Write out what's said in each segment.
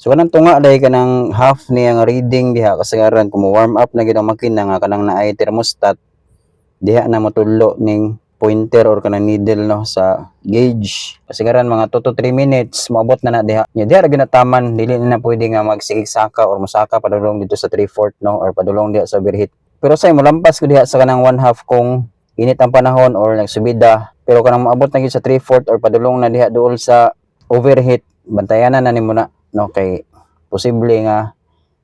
So kanang tunga dahil kanang half niya nga reading diha kasagaran kung warm up na gid ang makina nga kanang naay thermostat diha na motulo ning pointer or kanang needle no sa gauge. Kasagaran mga 2 to 3 minutes moabot na diha. Nya diha ra ginataman dili na pwede nga magsigig saka or musaka padulong dito sa 3/4 no or padulong diha sa overheat. Pero say molampas ko diha sa kanang 1/2 kung init ang panahon or nagsubida. Pero kanang moabot na gid sa 3/4 or padulong na diha duol sa overheat, bantayanan na nimo na no kay posible nga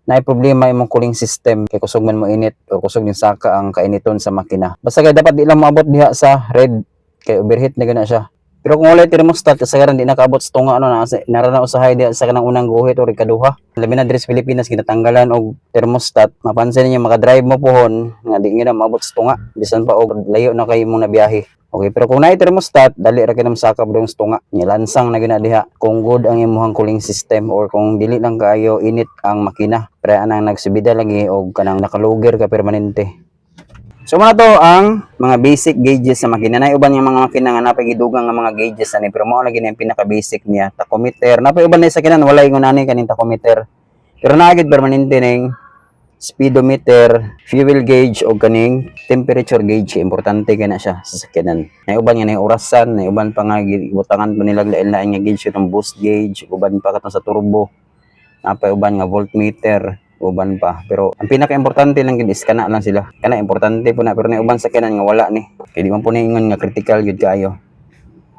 naay problema imong cooling system kay kusog man mo init o kusog din saka ang kainiton sa makina. Basta kay dapat di lang maabot diha sa red kay overheat na gana siya. Pero kung wala thermostat kasagaran di nakaabot sa tunga ano narana usahay diha sa kanang unang guhit o ikaduha. Labi na diri sa Pilipinas ginatanggalan og thermostat, mapansin niyo makadrive mo pohon nga di nga maabot sa tunga bisan pa og layo na kay imong nabiyahe. Okay, pero kung naay thermostat, dali ra kinam saka budong tunga. Lansang na gina diha kung good ang imong cooling system or kung dili lang kaayo init ang makina. Pero anang nagsubida lagi og kanang nakaluger ka permanente. So muna to ang mga basic gauges sa makina. Naay uban yung mga makina nga napay gidugang nga mga gauges ani pero mao lagi na yung pinaka basic niya, tachometer. Napay uban na sa kinan walay ingon ani kaning tachometer. Pero naagid permanente ning speedometer, fuel gauge o kaning temperature gauge. Importante kay na siya sa sakyanan. May uban nga na orasan, may uban pa nga gibutangan pa nila lain-lain nga gauge itong boost gauge, uban pa katong sa turbo. Napay uban nga voltmeter, uban pa. Pero ang pinaka-importante lang gid is kana lang sila. Kana importante po na pero na uban sakyanan nga wala ni. Kay di man po na ingon nga critical gid kaayo.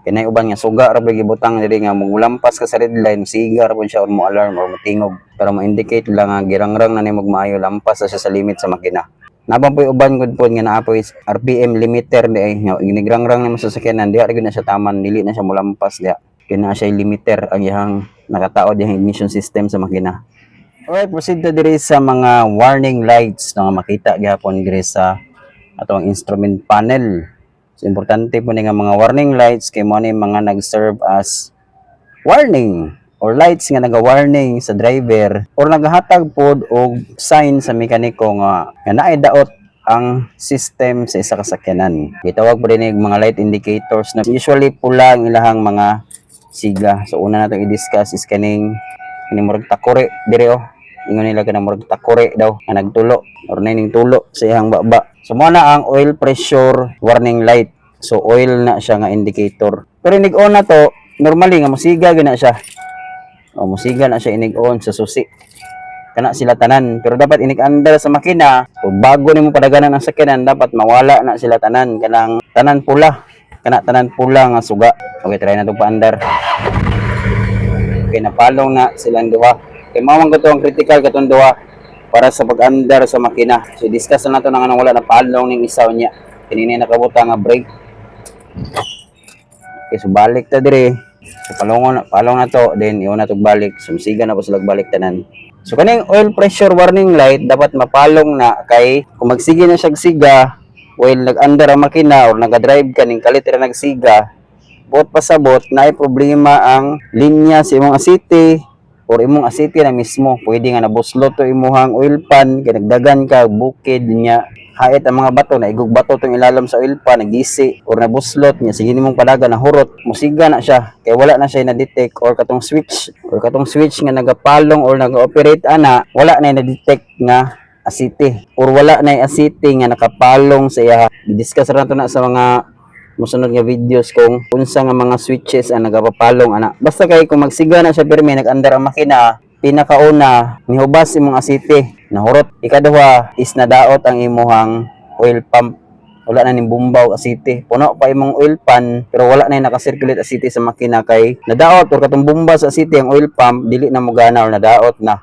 Kinay uban nga suga ra ba gibutang diri nga mulampas ka sa red line siga ra pud siya or mo alarm or matingog pero ma-indicate lang nga girangrang na nimo maayo lampas sa siya sa limit sa makina. Nabang po'y uban gud pod nga naa po'y RPM limiter di ay nga ginigrangrang nimo sa sakyanan diha ra gid na siya taman dili na siya molampas diha. Kina siya limiter ang iyang nakataod yung ignition system sa makina. Alright, proceed na diri sa mga warning lights na makita gyapon diri sa atong instrument panel. So, importante po nga mga warning lights kay mo ni mga nag-serve as warning or lights nga naga-warning sa driver or nagahatag pod og sign sa mekaniko nga naay daot ang system sa isa ka sakyanan. Gitawag po din mga light indicators na usually pula ang ilahang mga siga. So una nato i-discuss is kaning murag takore dire oh. Ingon nila kanang murag takore daw nga nagtulo or naning tulo sa iyang baba. So mo na ang oil pressure warning light. So oil na siya nga indicator. Pero inig-on na to, normally nga musiga gina siya. O musiga na siya inig-on sa susi. Kana sila tanan. Pero dapat inig-andar sa makina, o bago nimo padaganan ang sakyanan, dapat mawala na sila tanan. Kanang tanan pula. Kana tanan pula nga suga. Okay, try na itong paandar. Okay, napalong na silang duha. Okay, mawang ko ang critical katong duha para sa pag-andar sa makina. So discuss na nato nang anong wala na palong ning isaw niya. Kinini nakabuta nga brake. Okay, so balik ta dire. So palong na to, then iwan na to balik. Sumsiga na po sila balik tanan. So kaning oil pressure warning light dapat mapalong na kay kung magsige na siya siga, while nag-under ang makina or nag-drive ka ning kalit ra nagsiga, bot pasabot na ay problema ang linya sa imong asiti or imong asiti na mismo. Pwede nga nabuslot to imuhang oil pan, kay nagdagan ka bukid niya. Hait ang mga bato na igug bato tong ilalim sa oil pan nagisi or nabuslot niya sige nimong padaga na hurot musiga na siya kay wala na siya na-detect or katong switch nga nagapalong or nag-operate ana wala na na-detect nga asiti or wala na asiti nga nakapalong sa iya. I-discuss ra to na sa mga musunod nga videos kung unsa nga mga switches ang nagapapalong ana. Basta kay kung magsiga na siya pirmi nag-andar ang makina, pinakauna nihubas imong asiti nahurot. Ikaduha is nadaot ang imuhang oil pump, wala na ning bumbaw asiti. Puno pa imong oil pan pero wala na nakasirculate asiti sa makina kay nadaot or katong bumba sa asiti ang oil pump dili na mo gana or nadaot na.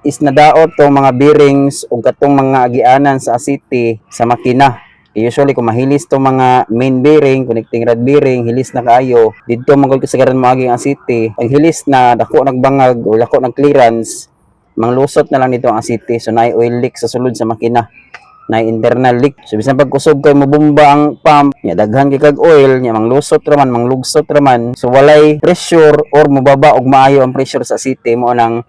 Is nadaot tong mga bearings o katong mga agianan sa asiti sa makina. Usually kung mahilis to mga main bearing, connecting rod bearing, hilis na kaayo, dito magod kasagaran mo aging asiti. Pag hilis na dako nagbangag o dako nag clearance, manglusot na lang dito ang asiti. So naay oil leak sa sulod sa makina. Naay internal leak. So bisan pag kusog kay mobomba ang pump, nya daghan kay kag oil, nya manglusot ra man, manglugsot ra man. So walay pressure or mobaba og maayo ang pressure sa asiti mo nang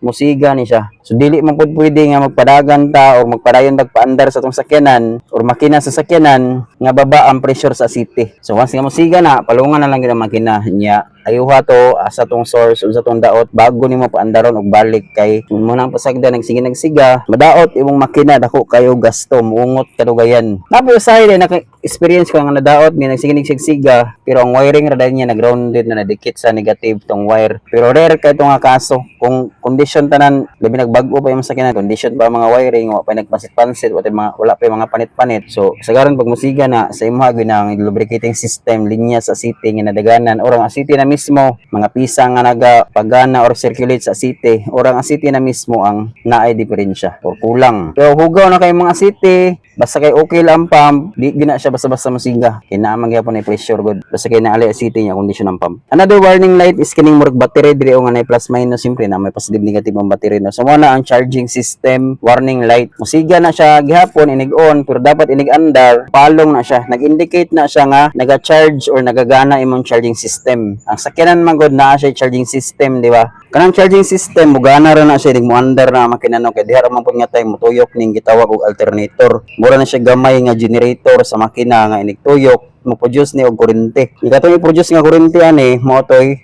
musiga ni siya. So dili man pud pwede nga magpadagan ta o magpadayon tagpaandar sa tong sakyanan or makina sa sakyanan nga baba ang pressure sa city. So once nga musiga na, palungan na lang gyud ang makina niya. Ayuha to asa tong source unsa tong daot bago nimo paandaron og balik kay mo nang pasagda nagsiga madaot imong makina dako kayo gasto muungot kadugayan. Napo usahay din naka experience ko nga nadaot ni nagsiga pero ang wiring ra niya nagrounded na nadikit sa negative tong wire. Pero rare kay itong nga kaso kung condition tanan labi nagbag-o pa yung sakyanan condition pa ang mga wiring wa pa nagpansit-pansit wala pa yung mga panit-panit. So sagaran pag musiga na sa imong ginang lubricating system linya sa city nga nadaganan orang ang city na mismo mga pisa nga nagapagana or circulate sa city orang ang city na mismo ang naay diferensya or kulang. Pero hugaw na kay mga city basta kay okay lang pump di gina siya basta-basta musiga kay naa man gyapon ay pressure good basta kay naali sa city nya condition ng pump. Another warning light is kining murag battery diri o nga nay plus minus simpre na may positive negative ang battery no. So mo na ang charging system warning light musiga na siya gihapon inig on pero dapat inig andar palong na siya nag-indicate na siya nga naga-charge or nagagana imong charging system. Ang sakyanan man gud naa siya charging system di ba? Kanang charging system mugana ra na siya inig mo andar na makina no kay diha ra man pud nga tay motuyok ning gitawag og alternator. Mura na siya gamay nga generator sa makina nga inig tuyok mo produce ni og kuryente. Ikatong i-produce nga kuryente ani mo toy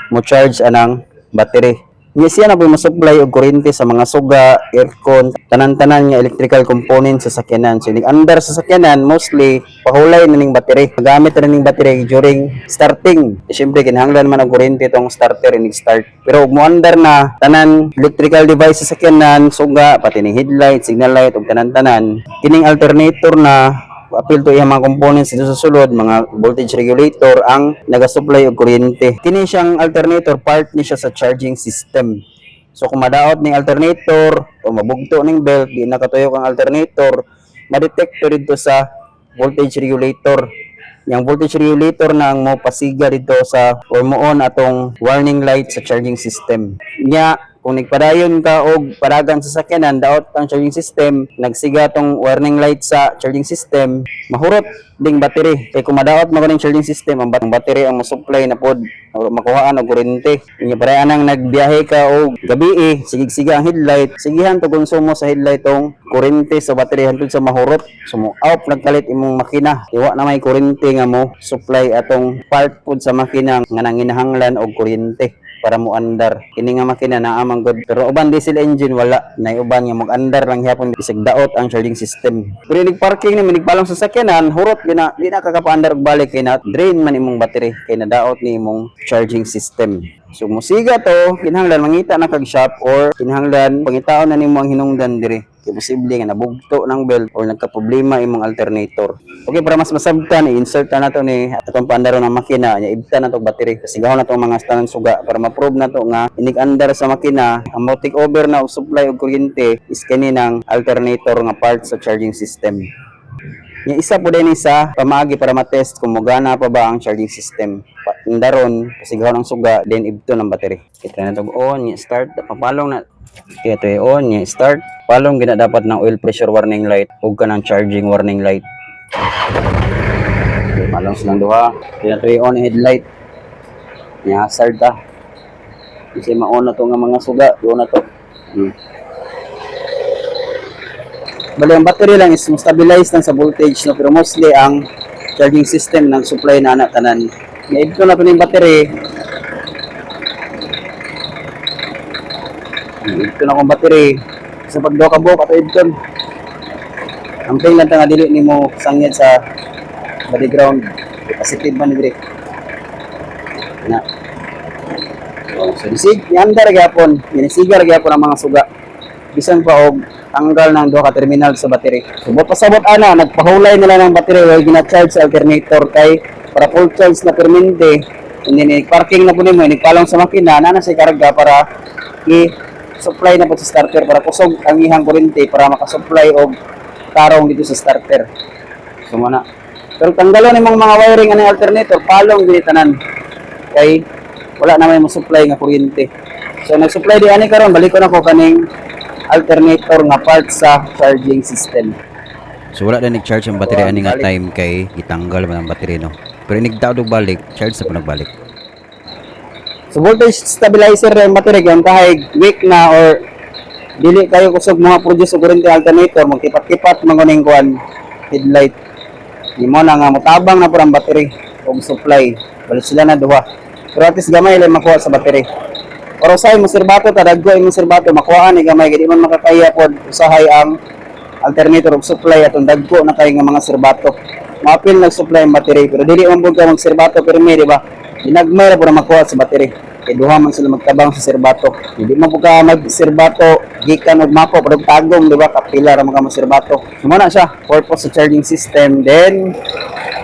mo charge anang battery. Nya siya na po mo-supply og kuryente sa mga suga, aircon, tanan-tanan nga electrical components sa sakyanan. So under sa sakyanan mostly pahulay na ning battery. Gamit na ning battery during starting. Siyempre kinahanglan man og kuryente tong starter inig start. Pero ug mo under na tanan electrical device sa sakyanan, suga, pati ning headlight, signal light ug tanan-tanan. Kining alternator na appeal to iyang mga components dito sa sulod, mga voltage regulator ang naga-supply og kuryente. Kini siyang alternator, part ni siya sa charging system. So kung madaot ning alternator o mabugto ning belt, di nakatuyok ang alternator, ma-detect dito sa voltage regulator. Yang voltage regulator na ang mo pasiga dito sa or mo-on atong warning light sa charging system. Nya kung nagpadayon ka og padagan sa sakyanan daot ang charging system nagsiga tong warning light sa charging system mahurot ding battery kay kung madaot mo ning charging system ang battery ang mo-supply na pod makuhaan og kuryente nya para anang nagbiyahe ka og gabi sigig-siga ang headlight sigihan to konsumo sa headlight tong kuryente sa battery hangtod sa mahurot so mo out nagkalit imong makina iwa na may kuryente nga mo supply atong part pod sa makina nga nanginahanglan og kuryente para mo andar kini nga makina naa man good pero uban diesel engine wala nay uban nga mag-andar lang gyapon bisag daot ang charging system pero nig parking ni minigpalong sa sakyanan hurot gina di na kakapaandar og balik kay na drain man imong battery kay nadaot ni imong charging system. So musiga to kinahanglan mangita na kag shop or kinahanglan pangitaon na nimo ang hinungdan diri kay posible nga nabugto ng belt or nagka-problema imong alternator. Okay, para mas masabtan i-insert na nato ni atong paandaro ng makina nya ibtan na to battery kasi gahon na to mga tanan suga para ma-prove na to nga inig andar sa makina ang mo take over na og supply og kuryente is kini ng alternator nga part sa charging system. Nya isa po din sa pamaagi para ma-test kung mogana pa ba ang charging system. Indaron kasi gahon ang suga then ibto ng battery. Kita na to on nya start papalong na kaya ito on nya start palong gina dapat ng oil pressure warning light ug kanang charging warning light. Okay, palong silang duha. Kaya ito on headlight. Nya hazard ta. Kasi maon na to nga mga suga, doon na to. Bali ang battery lang is stabilize lang sa voltage no pero mostly ang charging system ng supply na anak tanan. Ito na to ning battery. Ito na kong battery. Sa pagduha ka buhok ato ito. Ang ping lang nga dili nimo sangyad sa body ground. Positive man diri. Na. So disig yandar gyapon, inisigar gyapon ang mga suga. Bisan pa og tanggal ng duha ka terminal sa battery. So pasabot ana nagpahulay nila ng battery while gina-charge sa alternator kay para full charge na permente. Hindi ni parking na po nimo nigpalong sa makina na say karga para i-supply na po sa starter para kusog ang ihang kuryente para makasupply og tarong dito sa starter. So muna. Pero tanggalon nimong mga wiring ani alternator palong dili tanan kay wala na may mo-supply nga kuryente. So nag-supply di ani karon balik ko na ko kaning alternator nga part sa charging system. So wala na nag-charge ang battery ani nga time kay gitanggal man ang battery no. Pero nigdaog balik, charge sa punagbalik. So So voltage stabilizer yung battery kung kahit weak na or dili kayo kusog mga produce og kurente alternator, magtipat-tipat manguning kuan headlight. Di mo na nga mutabang na po ang battery o supply. Balik sila na duha. Pero at least gamay lang makuha sa battery. Pero usahay mo sirbato, tadaggo yung sirbato, makuha ni gamay. Hindi man makakaya po usahay ang alternator o supply atong dagko na kayo nga mga sirbato. Mapil nag-supply ang battery. Pero dili man po ka mag-sirbato pero may, di ba? Dinagmay na po na makuha sa battery. Kaya duha man sila magtabang sa sirbato. Hindi man po ka mag-sirbato, gikan og mako, pero tagong, di ba? Kapila ra mga sirbato. Sumana siya, purpose sa charging system. Then,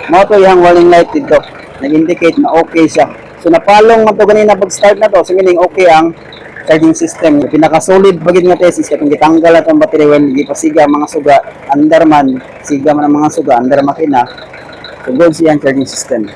mo to yung warning light dito. Nag-indicate na okay siya. So napalong man to ganina pag-start na to, so meaning okay ang charging system. Yung pinaka-solid bagid nga test is katong gitanggal na itong battery when gipasiga mga suga, under man, siga man ang mga suga, under makina. So good siya ang charging system.